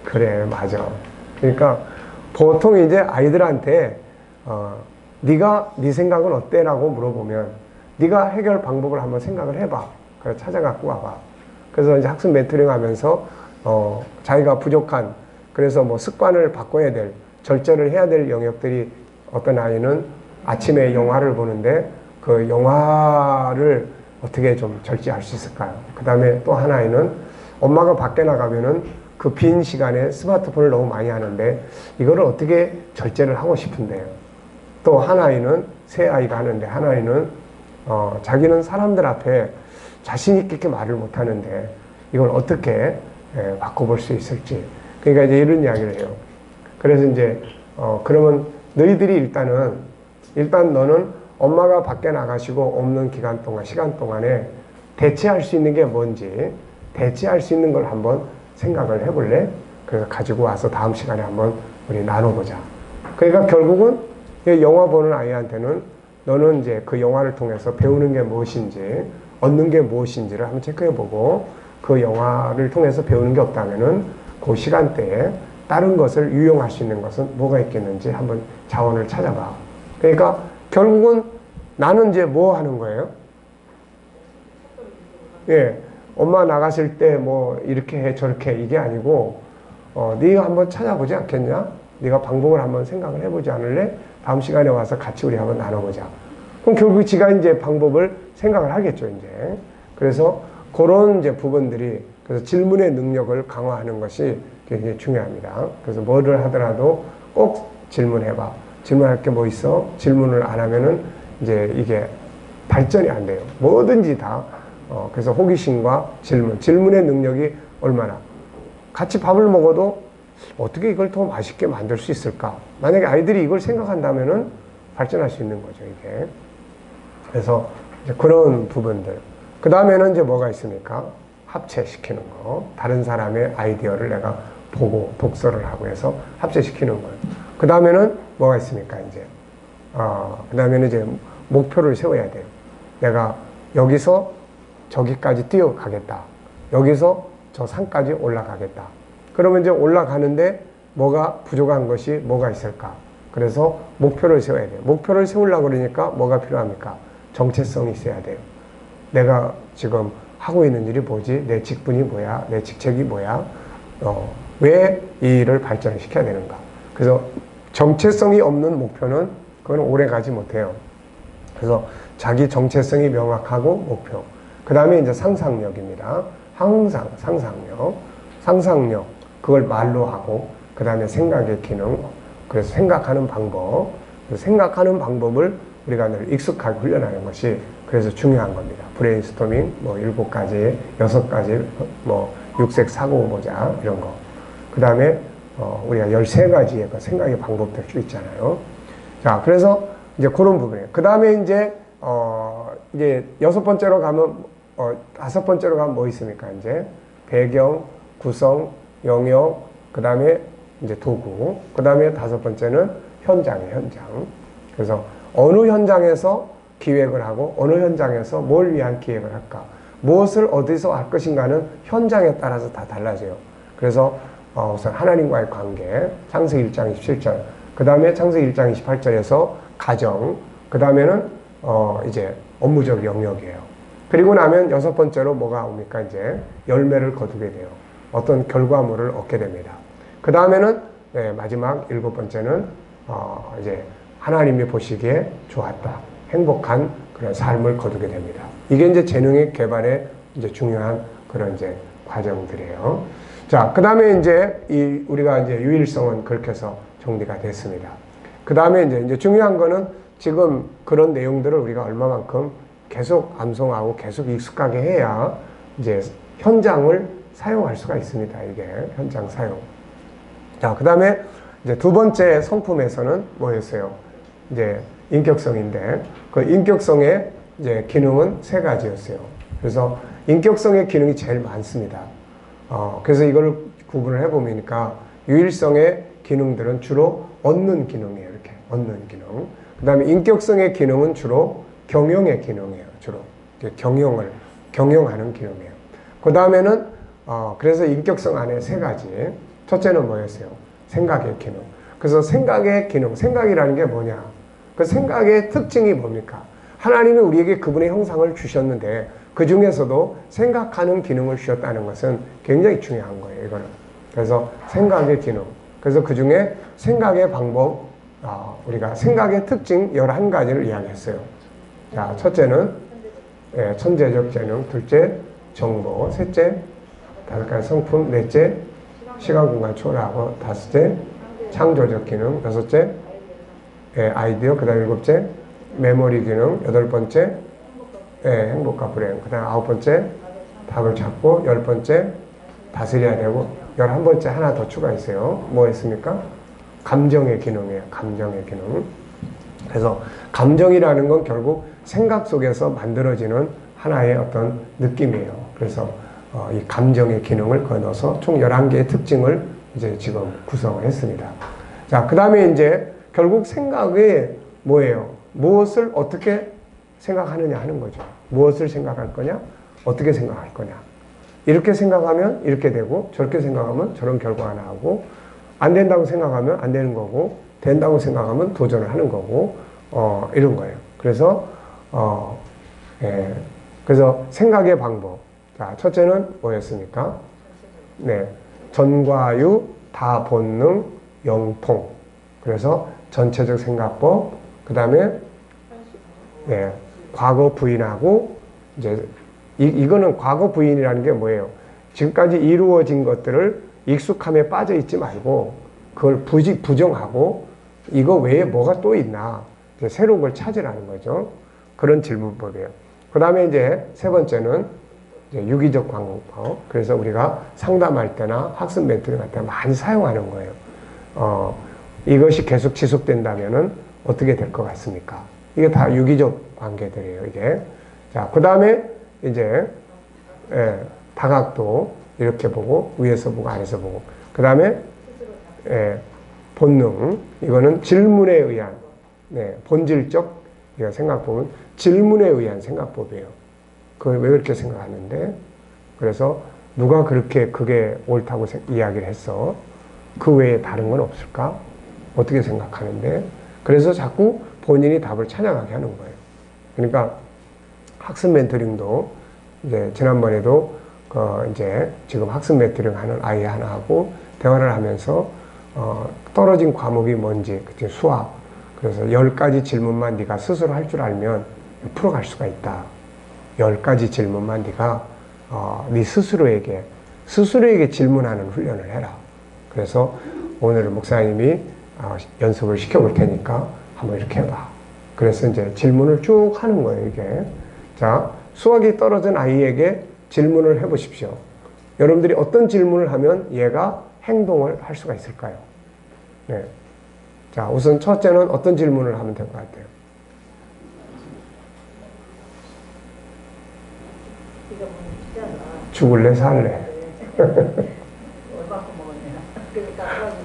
그래 맞아. 그러니까 보통 이제 아이들한테 네가 네 생각은 어때? 라고 물어보면 네가 해결 방법을 한번 생각을 해봐. 그래 찾아갖고 와봐. 그래서 이제 학습 멘토링 하면서 자기가 부족한 그래서 뭐 습관을 바꿔야 될 절제를 해야 될 영역들이 어떤 아이는 아침에 영화를 보는데 그 영화를 어떻게 좀 절제할 수 있을까요? 그 다음에 또 한 아이는 엄마가 밖에 나가면은 그 빈 시간에 스마트폰을 너무 많이 하는데 이거를 어떻게 절제를 하고 싶은데요. 또 한 아이는 새 아이가 하는데 한 아이는 자기는 사람들 앞에 자신 있게 말을 못 하는데 이걸 어떻게 바꿔볼 수 있을지. 그러니까 이제 이런 이야기를 해요. 그래서 이제 그러면 너희들이 일단 너는 엄마가 밖에 나가시고 없는 기간 동안, 시간 동안에 대체할 수 있는 게 뭔지, 대체할 수 있는 걸 한번 생각을 해볼래? 그래서 가지고 와서 다음 시간에 한번 우리 나눠보자. 그러니까 결국은 영화 보는 아이한테는 너는 이제 그 영화를 통해서 배우는 게 무엇인지, 얻는 게 무엇인지를 한번 체크해보고, 그 영화를 통해서 배우는 게 없다면은 그 시간대에 다른 것을 유용할 수 있는 것은 뭐가 있겠는지 한번 자원을 찾아봐. 그러니까 결국은 나는 이제 뭐 하는 거예요? 예, 엄마 나갔을 때 뭐 이렇게 해 저렇게 이게 아니고 네가 한번 찾아보지 않겠냐? 네가 방법을 한번 생각을 해보지 않을래? 다음 시간에 와서 같이 우리 한번 나눠보자. 그럼 결국 지가 이제 방법을 생각을 하겠죠, 이제. 그래서 그런 이제 부분들이, 그래서 질문의 능력을 강화하는 것이 굉장히 중요합니다. 그래서 뭐를 하더라도 꼭 질문해봐. 질문할 게 뭐 있어? 질문을 안 하면은 이제 이게 발전이 안 돼요. 뭐든지 다. 그래서 호기심과 질문의 능력이 얼마나. 같이 밥을 먹어도 어떻게 이걸 더 맛있게 만들 수 있을까? 만약에 아이들이 이걸 생각한다면은 발전할 수 있는 거죠, 이게. 그래서 이제 그런 부분들. 그 다음에는 이제 뭐가 있습니까? 합체시키는 거. 다른 사람의 아이디어를 내가 보고 독서를 하고 해서 합체시키는 거예요. 그 다음에는 뭐가 있습니까, 이제? 그 다음에는 이제 목표를 세워야 돼요. 내가 여기서 저기까지 뛰어가겠다. 여기서 저 산까지 올라가겠다. 그러면 이제 올라가는데 뭐가 부족한 것이 뭐가 있을까? 그래서 목표를 세워야 돼요. 목표를 세우려고 그러니까 뭐가 필요합니까? 정체성이 있어야 돼요. 내가 지금 하고 있는 일이 뭐지? 내 직분이 뭐야? 내 직책이 뭐야? 왜 이 일을 발전시켜야 되는가? 그래서 정체성이 없는 목표는 그건 오래 가지 못해요. 그래서 자기 정체성이 명확하고 목표. 그 다음에 이제 상상력입니다. 항상 상상력. 그걸 말로 하고, 그 다음에 생각의 기능. 그래서 생각하는 방법. 생각하는 방법을 우리가 늘 익숙하게 훈련하는 것이 그래서 중요한 겁니다. 브레인스토밍, 뭐 7가지, 6가지, 뭐 육색 사고보자, 이런 거. 그 다음에 우리가 13가지의 그 생각의 방법들 쭉 있잖아요. 자, 그래서 이제 그런 부분이에요. 그 다음에 이제 6번째로 가면, 5번째로 가면 뭐 있습니까? 이제 배경, 구성, 영역, 그 다음에 이제 도구, 그 다음에 5번째는 현장이에요, 현장. 그래서 어느 현장에서 기획을 하고 어느 현장에서 뭘 위한 기획을 할까, 무엇을 어디서 할 것인가는 현장에 따라서 다 달라져요. 그래서 우선 하나님과의 관계, 창세기 1장 27절, 그 다음에 창세기 1장 28절에서 가정, 그 다음에는 이제 업무적 영역이에요. 그리고 나면 6번째로 뭐가 옵니까? 이제 열매를 거두게 돼요. 어떤 결과물을 얻게 됩니다. 그 다음에는 마지막 7번째는 이제 하나님이 보시기에 좋았다, 행복한 그런 삶을 거두게 됩니다. 이게 이제 재능의 개발에 이제 중요한 그런 이제 과정들이에요. 자, 그 다음에 이제 우리가 이제 유일성은 그렇게 해서 정리가 됐습니다. 그 다음에 이제 중요한 거는 지금 그런 내용들을 우리가 얼마만큼 계속 암송하고 계속 익숙하게 해야 이제 현장을 사용할 수가 있습니다. 이게 현장 사용. 자, 그 다음에 이제 두 번째 성품에서는 뭐였어요? 이제 인격성인데, 그 인격성의 이제 기능은 3가지였어요. 그래서 인격성의 기능이 제일 많습니다. 그래서 이걸 구분을 해보니까 유일성의 기능들은 주로 얻는 기능이에요. 이렇게 얻는 기능. 그 다음에 인격성의 기능은 주로 경영의 기능이에요. 주로 경영하는 기능이에요. 그 다음에는 그래서 인격성 안에 3가지. 첫째는 뭐였어요? 생각의 기능. 그래서 생각의 기능, 생각이라는 게 뭐냐? 그 생각의 특징이 뭡니까? 하나님이 우리에게 그분의 형상을 주셨는데 그 중에서도 생각하는 기능을 주셨다는 것은 굉장히 중요한 거예요, 이거는. 그래서 생각의 기능. 그래서 그 중에 생각의 방법, 우리가 생각의 특징 11가지를 이야기했어요. 자, 첫째는 천재적 재능, 둘째 정보, 셋째 5가지 성품, 넷째 시간 공간 초월하고, 5째 창조적 기능, 6째 아이디어, 그 다음 7째 메모리 기능, 8번째 행복과 불행, 그 다음 9번째 답을 찾고 10번째 다스려야 되고 11번째 하나 더 추가했어요. 뭐였습니까? 감정의 기능이에요. 감정의 기능. 그래서 감정이라는 건 결국 생각 속에서 만들어지는 하나의 어떤 느낌이에요. 그래서 이 감정의 기능을 거기에 넣어서 총 11개의 특징을 이제 지금 구성을 했습니다. 자, 그 다음에 이제 결국 생각이 뭐예요? 무엇을 어떻게 생각하느냐 하는 거죠. 무엇을 생각할 거냐? 어떻게 생각할 거냐? 이렇게 생각하면 이렇게 되고 저렇게 생각하면 저런 결과가 나오고 안 된다고 생각하면 안 되는 거고 된다고 생각하면 도전을 하는 거고 이런 거예요. 그래서 예. 그래서 생각의 방법. 자, 첫째는 뭐였습니까? 네. 전과유, 다본능, 영통. 그래서 전체적 생각법. 그 다음에 네. 과거 부인하고 이제 이거는 과거 부인이라는 게 뭐예요? 지금까지 이루어진 것들을 익숙함에 빠져 있지 말고 그걸 부정하고 이거 외에 뭐가 또 있나 새로운 걸 찾으라는 거죠. 그런 질문법이에요. 그 다음에 이제 세 번째는 이제 유기적 관공법. 그래서 우리가 상담할 때나 학습 멘토링 할 때 많이 사용하는 거예요. 이것이 계속 지속된다면은 어떻게 될 것 같습니까? 이게 다 유기적 관계들이에요, 이게. 자, 그 다음에 이제, 다각도 이렇게 보고, 위에서 보고, 아래서 보고. 그 다음에, 본능. 이거는 질문에 의한, 본질적 생각법은 질문에 의한 생각법이에요. 그걸 왜 그렇게 생각하는데? 그래서 누가 그렇게 그게 옳다고 이야기를 했어? 그 외에 다른 건 없을까? 어떻게 생각하는데? 그래서 자꾸 본인이 답을 찾아가게 하는 거예요. 그러니까 학습 멘토링도 이제 지난번에도 이제 지금 학습 멘토링 하는 아이 하나하고 대화를 하면서 떨어진 과목이 뭔지, 그때 수학. 그래서 10가지 질문만 네가 스스로 할 줄 알면 풀어갈 수가 있다. 10가지 질문만 네가 네 스스로에게 질문하는 훈련을 해라. 그래서 오늘 목사님이 연습을 시켜볼 테니까 한번 이렇게 해봐. 그래서 이제 질문을 쭉 하는 거예요, 이게. 자, 수학이 떨어진 아이에게 질문을 해보십시오. 여러분들이 어떤 질문을 하면 얘가 행동을 할 수가 있을까요? 네. 자, 우선 첫째는 어떤 질문을 하면 될 것 같아요? 죽을래, 살래?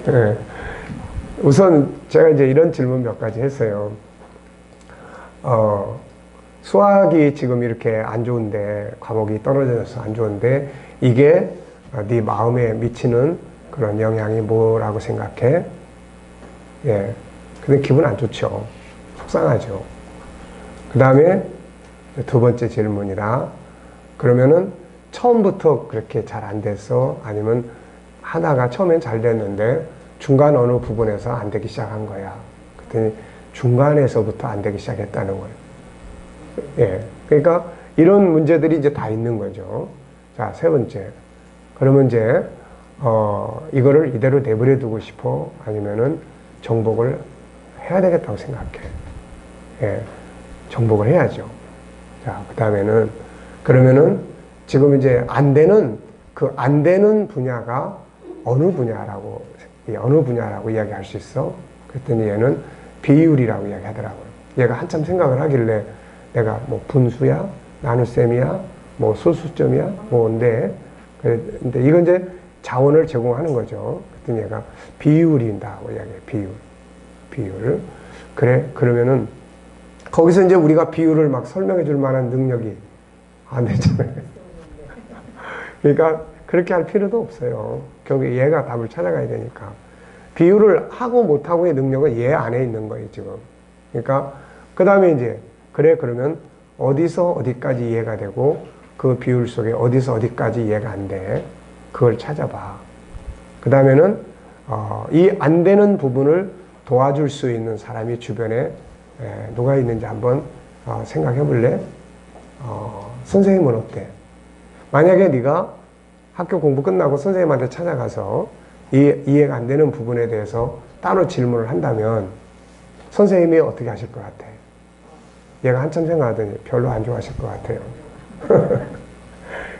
네. 우선 제가 이제 이런 질문 몇 가지 했어요. 수학이 지금 이렇게 안 좋은데, 과목이 떨어져서 안 좋은데, 이게 네 마음에 미치는 그런 영향이 뭐라고 생각해? 예. 근데 기분 안 좋죠. 속상하죠. 그 다음에 두 번째 질문이다. 그러면은 처음부터 그렇게 잘 안 됐어? 아니면 하나가 처음엔 잘 됐는데 중간 어느 부분에서 안 되기 시작한 거야. 그랬더니 중간에서부터 안 되기 시작했다는 거예요. 예. 그러니까 이런 문제들이 이제 다 있는 거죠. 자, 세 번째. 그러면 이제, 이거를 이대로 내버려 두고 싶어? 아니면은 정복을 해야 되겠다고 생각해. 예. 정복을 해야죠. 자, 그 다음에는, 그러면은 지금 이제 안 되는 분야가 어느 분야라고 이야기할 수 있어? 그랬더니 얘는 비율이라고 이야기하더라고요. 얘가 한참 생각을 하길래 내가 뭐 분수야? 나눗셈이야? 뭐 소수점이야? 뭔데? 근데 이건 이제 자원을 제공하는 거죠. 그랬더니 얘가 비율인다고 이야기해요. 비율. 그래? 그러면은 거기서 이제 우리가 비율을 막 설명해 줄 만한 능력이 안 되잖아요. 그러니까 그렇게 할 필요도 없어요. 결국 얘가 답을 찾아가야 되니까. 비율을 하고 못하고의 능력은 얘 안에 있는 거예요, 지금. 그러니까 그 다음에 이제 그래, 그러면 어디서 어디까지 이해가 되고 그 비율 속에 어디서 어디까지 이해가 안 돼. 그걸 찾아봐. 그 다음에는 이 안 되는 부분을 도와줄 수 있는 사람이 주변에 누가 있는지 한번 생각해 볼래? 선생님은 어때? 만약에 네가 학교 공부 끝나고 선생님한테 찾아가서 이해가 안 되는 부분에 대해서 따로 질문을 한다면 선생님이 어떻게 하실 것 같아? 얘가 한참 생각하더니 별로 안 좋아하실 것 같아요.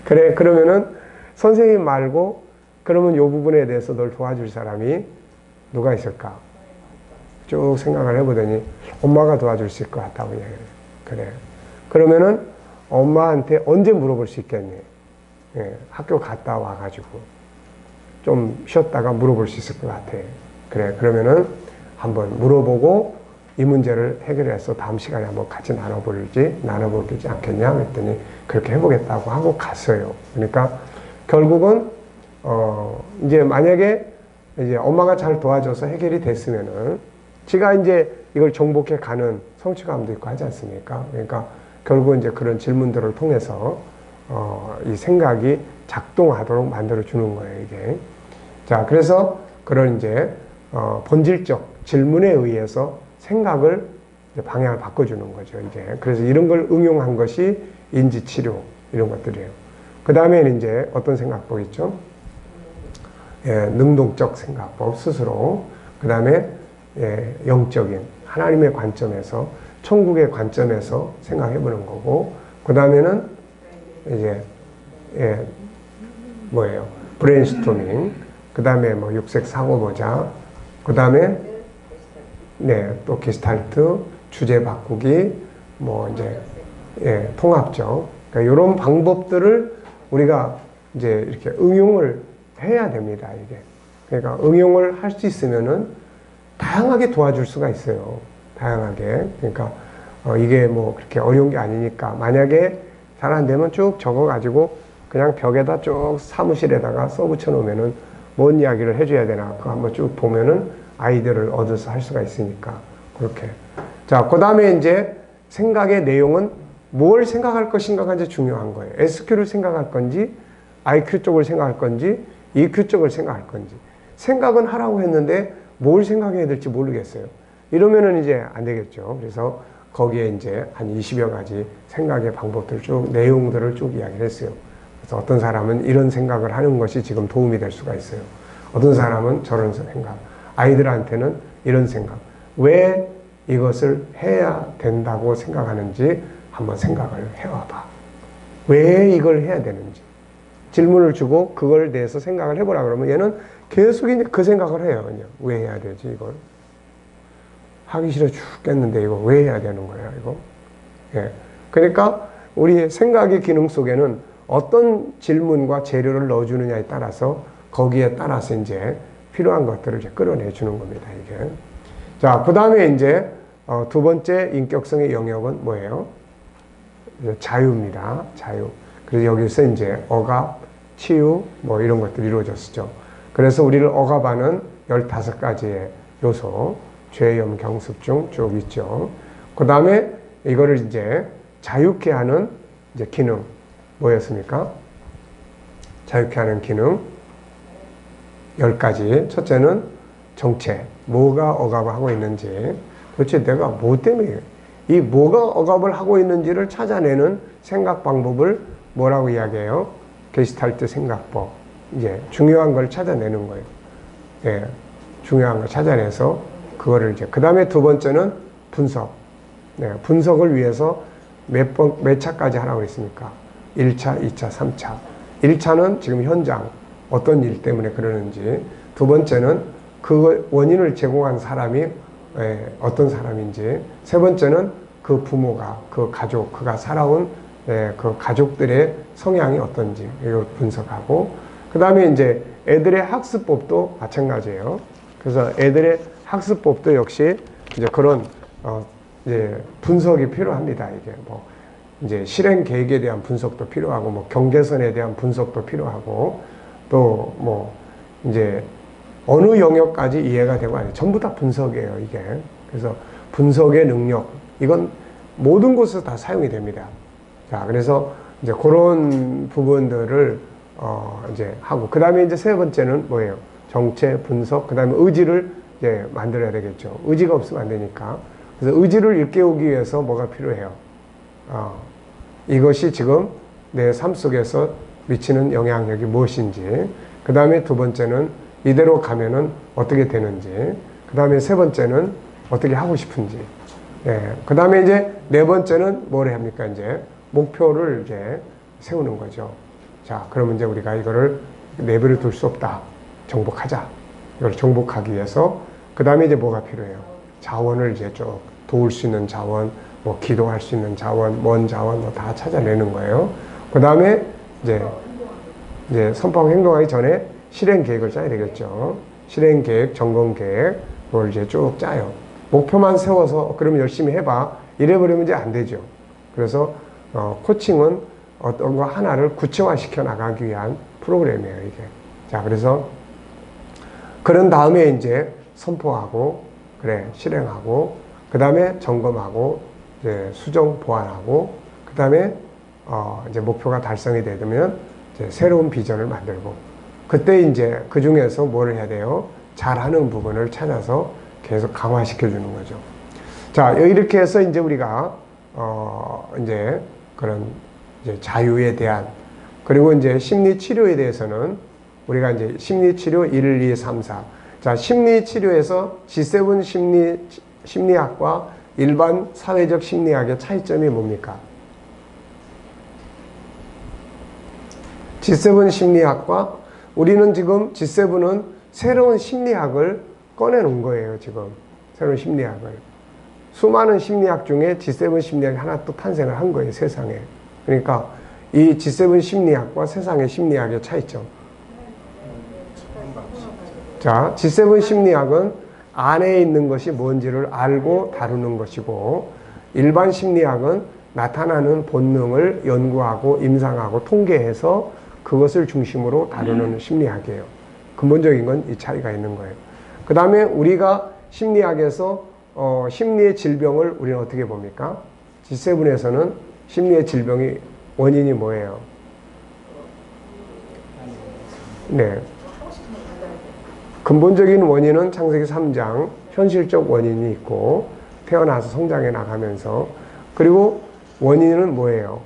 그래, 그러면은 선생님 말고 그러면 요 부분에 대해서 널 도와줄 사람이 누가 있을까? 쭉 생각을 해보더니 엄마가 도와줄 수 있을 것 같다고 이야기해요. 그래. 그러면은 엄마한테 언제 물어볼 수 있겠니? 예, 학교 갔다 와가지고 좀 쉬었다가 물어볼 수 있을 것 같아. 그래. 그러면은 한번 물어보고 이 문제를 해결해서 다음 시간에 한번 같이 나눠보지 않겠냐? 그랬더니 그렇게 해보겠다고 하고 갔어요. 그러니까 결국은 이제 만약에 이제 엄마가 잘 도와줘서 해결이 됐으면은 지가 이제 이걸 정복해 가는 성취감도 있고 하지 않습니까? 그러니까 결국 이제 그런 질문들을 통해서 이 생각이 작동하도록 만들어 주는 거예요, 이게. 자, 그래서 그런 이제 본질적 질문에 의해서 생각을 이제 방향을 바꿔주는 거죠, 이제. 그래서 이런 걸 응용한 것이 인지치료 이런 것들이에요. 그 다음에는 이제 어떤 생각법 있죠? 예, 능동적 생각법 스스로. 그 다음에 예, 영적인 하나님의 관점에서 천국의 관점에서 생각해보는 거고, 그 다음에는 이제 예, 뭐예요? 브레인스토밍. 그 다음에 뭐 육색 사고보자. 그 다음에 네, 또 게스탈트, 주제 바꾸기, 뭐 이제 예, 통합적. 그러니까 이런 방법들을 우리가 이제 이렇게 응용을 해야 됩니다, 이게. 그러니까 응용을 할 수 있으면은 다양하게 도와줄 수가 있어요. 다양하게. 그러니까 이게 뭐 그렇게 어려운 게 아니니까 만약에 잘 안 되면 쭉 적어가지고 그냥 벽에다 쭉 사무실에다가 써붙여 놓으면은 뭔 이야기를 해줘야 되나 그거 한번 쭉 보면은 아이디어를 얻어서 할 수가 있으니까 그렇게. 자, 그 다음에 이제 생각의 내용은 뭘 생각할 것인가가 이제 중요한 거예요. SQ를 생각할 건지 IQ 쪽을 생각할 건지 EQ 쪽을 생각할 건지. 생각은 하라고 했는데 뭘 생각해야 될지 모르겠어요. 이러면은 이제 안 되겠죠. 그래서 거기에 이제 한 20여 가지 생각의 방법들 쭉, 내용들을 쭉 이야기를 했어요. 그래서 어떤 사람은 이런 생각을 하는 것이 지금 도움이 될 수가 있어요. 어떤 사람은 저런 생각. 아이들한테는 이런 생각. 왜 이것을 해야 된다고 생각하는지 한번 생각을 해와봐. 왜 이걸 해야 되는지. 질문을 주고 그걸 대해서 생각을 해보라 그러면 얘는 계속 이제 그 생각을 해요. 그냥. 왜 해야 되지, 이걸? 하기 싫어 죽겠는데 이거 왜 해야 되는 거야, 이거? 예. 그러니까 우리 생각의 기능 속에는 어떤 질문과 재료를 넣어주느냐에 따라서 거기에 따라서 이제 필요한 것들을 이제 끌어내 주는 겁니다, 이게. 자, 그 다음에 이제 두 번째 인격성의 영역은 뭐예요? 자유입니다. 자유. 그래서 여기서 이제 억압, 치유, 뭐 이런 것들이 이루어졌죠. 그래서 우리를 억압하는 15가지의 요소, 죄, 염, 경습 중 쭉 있죠. 그 다음에 이거를 이제 자유케 하는 이제 기능, 뭐였습니까? 자유케 하는 기능 10가지. 첫째는 정체, 뭐가 억압을 하고 있는지, 도대체 내가 뭐 때문에 이 뭐가 억압을 하고 있는지를 찾아내는 생각 방법을 뭐라고 이야기해요? 게시탈트 생각법. 이제 중요한 걸 찾아내는 거예요. 예, 중요한 걸 찾아내서 그거를 이제 그 다음에 두 번째는 분석. 네, 분석을 위해서 몇 차까지 하라고 그랬습니까? 1차, 2차, 3차. 1차는 지금 현장 어떤 일 때문에 그러는지, 두 번째는 그 원인을 제공한 사람이 어떤 사람인지, 세 번째는 그 부모가, 그 가족, 그가 살아온 그 가족들의 성향이 어떤지 이걸 분석하고, 그 다음에 이제 애들의 학습법도 마찬가지예요. 그래서 애들의 학습법도 역시 이제 그런 이제 분석이 필요합니다. 이게 뭐 이제 실행 계획에 대한 분석도 필요하고, 뭐 경계선에 대한 분석도 필요하고, 또 뭐 이제 어느 영역까지 이해가 되고 아니 전부 다 분석이에요, 이게. 그래서 분석의 능력, 이건 모든 곳에서 다 사용이 됩니다. 자, 그래서 이제 그런 부분들을 이제 하고, 그 다음에 이제 세 번째는 뭐예요? 정체, 분석, 그 다음에 의지를 이제 만들어야 되겠죠. 의지가 없으면 안 되니까. 그래서 의지를 일깨우기 위해서 뭐가 필요해요? 이것이 지금 내 삶 속에서 미치는 영향력이 무엇인지, 그 다음에 두 번째는 이대로 가면은 어떻게 되는지, 그 다음에 세 번째는 어떻게 하고 싶은지, 그 다음에 이제 네 번째는 뭘 합니까? 이제 목표를 이제 세우는 거죠. 자, 그러면 이제 우리가 이거를 내버려 둘 수 없다. 정복하자. 이걸 정복하기 위해서 그 다음에 이제 뭐가 필요해요? 자원을 이제 쭉 도울 수 있는 자원, 뭐 기도할 수 있는 자원, 먼 자원 뭐 다 찾아내는 거예요. 그 다음에 이제 선포하고 행동하기 전에 실행 계획을 짜야 되겠죠. 실행 계획, 점검 계획, 그걸 이제 쭉 짜요. 목표만 세워서 그러면 열심히 해봐. 이래버리면 이제 안 되죠. 그래서 코칭은 어떤 거 하나를 구체화시켜 나가기 위한 프로그램이에요, 이게. 자, 그래서 그런 다음에 이제 선포하고, 그래, 실행하고, 그 다음에 점검하고, 이제 수정 보완하고, 그 다음에 이제 목표가 달성이 되면 이제 새로운 비전을 만들고, 그때 이제 그 중에서 뭘 해야 돼요? 잘하는 부분을 찾아서 계속 강화시켜 주는 거죠. 자, 이렇게 해서 이제 우리가 이제 그런 이제 자유에 대한, 그리고 이제 심리 치료에 대해서는 우리가 이제 심리 치료 1, 2, 3, 4. 자, 심리 치료에서 G7 심리학과 일반 사회적 심리학의 차이점이 뭡니까? G7 심리학과 우리는 지금 G7은 새로운 심리학을 꺼내놓은 거예요, 지금. 새로운 심리학을. 수많은 심리학 중에 G7 심리학이 하나 또 탄생을 한 거예요, 세상에. 그러니까 이 G7 심리학과 세상의 심리학의 차이점. 자, G7 심리학은 안에 있는 것이 뭔지를 알고 다루는 것이고, 일반 심리학은 나타나는 본능을 연구하고 임상하고 통계해서 그것을 중심으로 다루는 심리학이에요. 근본적인 건 이 차이가 있는 거예요. 그 다음에 우리가 심리학에서 심리의 질병을 우리는 어떻게 봅니까? G7에서는 심리의 질병이 원인이 뭐예요? 네. 근본적인 원인은 창세기 3장 현실적 원인이 있고 태어나서 성장해 나가면서, 그리고 원인은 뭐예요?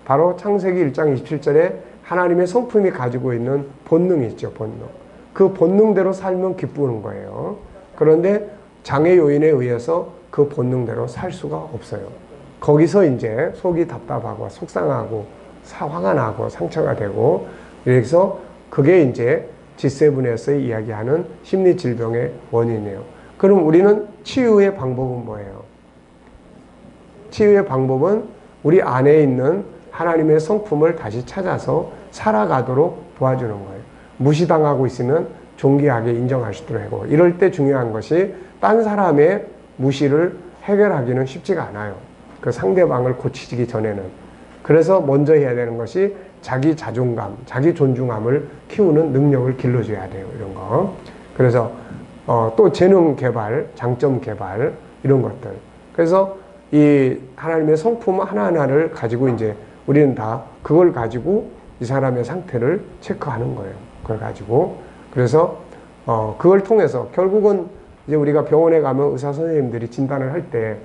바로 창세기 1장 27절에 하나님의 성품이 가지고 있는 본능이 있죠, 본능. 그 본능대로 살면 기쁘는 거예요. 그런데 장애 요인에 의해서 그 본능대로 살 수가 없어요. 거기서 이제 속이 답답하고 속상하고 화가 나고 상처가 되고, 그래서 그게 이제 G7에서 이야기하는 심리 질병의 원인이에요. 그럼 우리는 치유의 방법은 뭐예요? 치유의 방법은 우리 안에 있는 하나님의 성품을 다시 찾아서 살아가도록 도와주는 거예요. 무시당하고 있으면 존귀하게 인정할 수 있도록 하고, 이럴 때 중요한 것이 딴 사람의 무시를 해결하기는 쉽지가 않아요. 그 상대방을 고치기 전에는. 그래서 먼저 해야 되는 것이 자기 자존감, 자기 존중함을 키우는 능력을 길러줘야 돼요, 이런 거. 그래서 또 재능 개발, 장점 개발, 이런 것들. 그래서 이 하나님의 성품 하나하나를 가지고 이제 우리는 다 그걸 가지고 이 사람의 상태를 체크하는 거예요. 그걸 가지고. 그래서 그걸 통해서 결국은 이제 우리가 병원에 가면 의사 선생님들이 진단을 할 때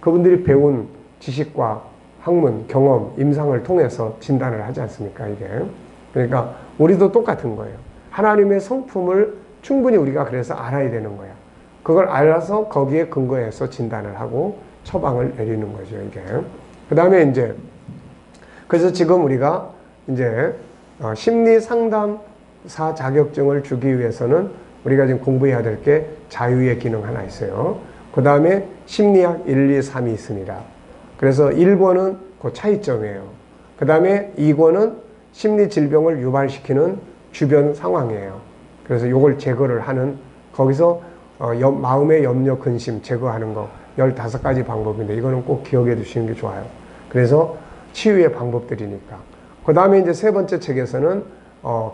그분들이 배운 지식과 학문, 경험, 임상을 통해서 진단을 하지 않습니까, 이게. 그러니까 우리도 똑같은 거예요. 하나님의 성품을 충분히 우리가 그래서 알아야 되는 거야. 그걸 알아서 거기에 근거해서 진단을 하고 처방을 내리는 거죠, 이게. 그 다음에 이제, 그래서 지금 우리가 이제 심리 상담사 자격증을 주기 위해서는 우리가 지금 공부해야 될 게 자유의 기능 하나 있어요. 그 다음에 심리학 1, 2, 3이 있습니다. 그래서 1권은 그 차이점이에요. 그 다음에 2권은 심리 질병을 유발시키는 주변 상황이에요. 그래서 이걸 제거를 하는, 거기서 마음의 염려, 근심 제거하는 거 15가지 방법인데 이거는 꼭 기억해 두시는 게 좋아요. 그래서 치유의 방법들이니까. 그 다음에 이제 세 번째 책에서는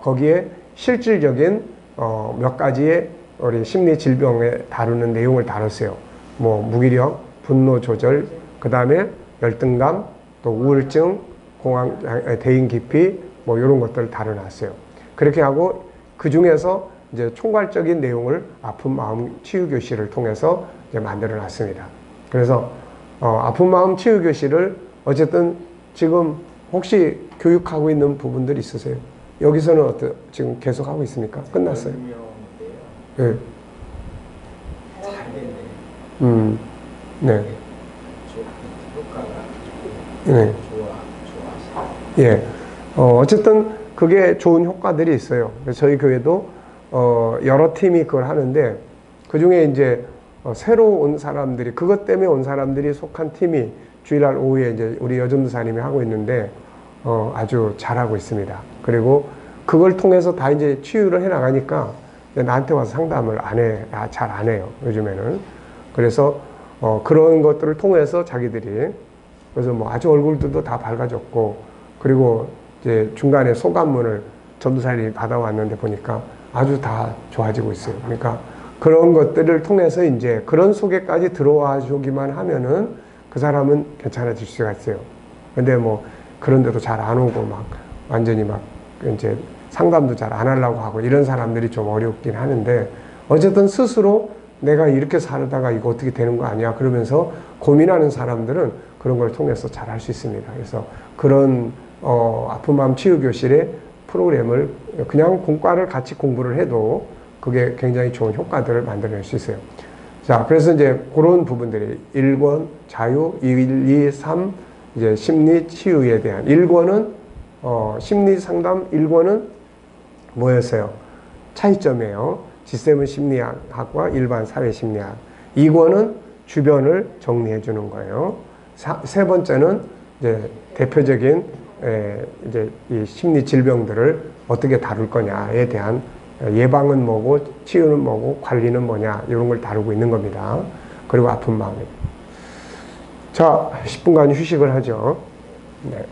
거기에 실질적인 몇 가지의 우리 심리 질병에 다루는 내용을 다뤘어요. 뭐 무기력, 분노 조절, 그 다음에 열등감, 또 우울증, 공황, 대인 기피, 뭐 이런 것들을 다뤄놨어요. 그렇게 하고 그 중에서 이제 총괄적인 내용을 아픈 마음 치유 교실을 통해서 이제 만들어 놨습니다. 그래서 아픈 마음 치유 교실을 어쨌든 지금 혹시 교육하고 있는 부분들 있으세요? 여기서는 지금 계속 하고 있습니까? 끝났어요? 네. 네. 네. 예. 어쨌든 그게 좋은 효과들이 있어요. 그래서 저희 교회도 여러 팀이 그걸 하는데 그 중에 이제 새로 온 사람들이 그것 때문에 온 사람들이 속한 팀이 주일날 오후에 이제 우리 여전도사님이 하고 있는데 아주 잘하고 있습니다. 그리고 그걸 통해서 다 이제 치유를 해 나가니까 나한테 와서 상담을 잘 안 해요. 요즘에는. 그래서 그런 것들을 통해서 자기들이 그래서 뭐 아주 얼굴들도 다 밝아졌고 그리고 이제 중간에 소감문을 전도사님이 받아왔는데 보니까 아주 다 좋아지고 있어요. 그러니까 그런 것들을 통해서 이제 그런 속에까지 들어와 주기만 하면은 그 사람은 괜찮아질 수가 있어요. 근데 뭐 그런데도 잘 안 오고 막 완전히 막 이제 상담도 잘 안 하려고 하고 이런 사람들이 좀 어렵긴 하는데 어쨌든 스스로 내가 이렇게 살다가 이거 어떻게 되는 거 아니야 그러면서 고민하는 사람들은 그런 걸 통해서 잘 할 수 있습니다. 그래서 그런 아픈 마음 치유교실의 프로그램을 그냥 공과를 같이 공부를 해도 그게 굉장히 좋은 효과들을 만들어낼 수 있어요. 자, 그래서 이제 그런 부분들이 1권 자유, 1, 2, 3 이제 심리 치유에 대한 1권은 심리 상담 1권은 뭐였어요? 차이점이에요. G7 심리학과 일반 사회 심리학. 2권은 주변을 정리해 주는 거예요. 세 번째는 이제 대표적인 이제 이 심리 질병들을 어떻게 다룰 거냐에 대한 예방은 뭐고 치유는 뭐고 관리는 뭐냐 이런 걸 다루고 있는 겁니다. 그리고 아픈 마음에. 자, 10분간 휴식을 하죠. 네.